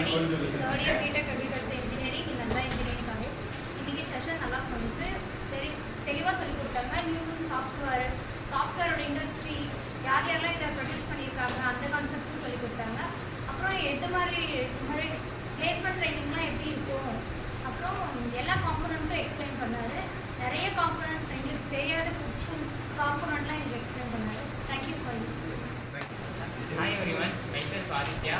Third year B Tech agriculture engineering Nanda engineering college. இன்றைக்கி session நல்லா போணுச்சு. தெளிவாக சொல்லிக் கொடுத்தாங்க. நியூ சாஃப்ட்வேரோட இண்டஸ்ட்ரி யார் யாரெல்லாம் இதை ப்ரொடியூஸ் பண்ணியிருக்காங்க அந்த கான்செப்டும் சொல்லிக் கொடுத்தாங்க. அப்புறம் எந்த மாதிரி பிளேஸ்மெண்ட் ட்ரைனிங்லாம் எப்படி இருக்கும், அப்புறம் எல்லா காம்போனண்ட்டும் எக்ஸ்பிளைன் பண்ணார். நிறைய காம்போனண்ட் எங்களுக்கு தெரியாத புதுசு காம்போனண்ட்லாம் எங்களுக்கு எக்ஸ்பிளைன் பண்ணார். Thank you for you. Hi everyone, myself Aditya,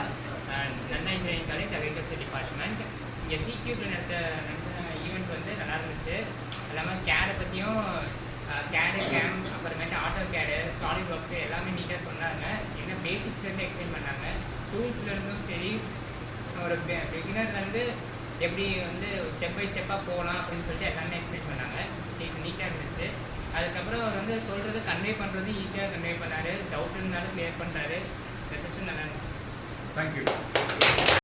Nanda Engineering College Agriculture Department. இங்கே சிக்யூபில் நடத்த ஈவெண்ட் வந்து நல்லா இருந்துச்சு. எல்லாமே கேடை பற்றியும் கேடு கேம் அப்புறமேட்டு ஆட்டோ கேடு சாலிட் ஒர்க்ஸு எல்லாமே நீட்டாக சொன்னாங்க. என்ன பேசிக்ஸ்லேருந்து எக்ஸ்பிளைன் பண்ணாங்க. டூல்ஸ்லேருந்தும் சரி ஒரு பிகினர்லேருந்து எப்படி வந்து ஸ்டெப் பை ஸ்டெப்பாக போகலாம் அப்படின்னு சொல்லிட்டு எல்லாமே எக்ஸ்பிளைன் பண்ணாங்க. நீட்டாக இருந்துச்சு. அதுக்கப்புறம் அவர் வந்து சொல்கிறது கன்வே பண்ணுறது ஈஸியாக கன்வே பண்ணார். டவுட் இருந்தாலும் கிளியர் பண்ணுறாரு. இந்த செஷன் நல்லா இருந்துச்சு. தேங்க்யூ.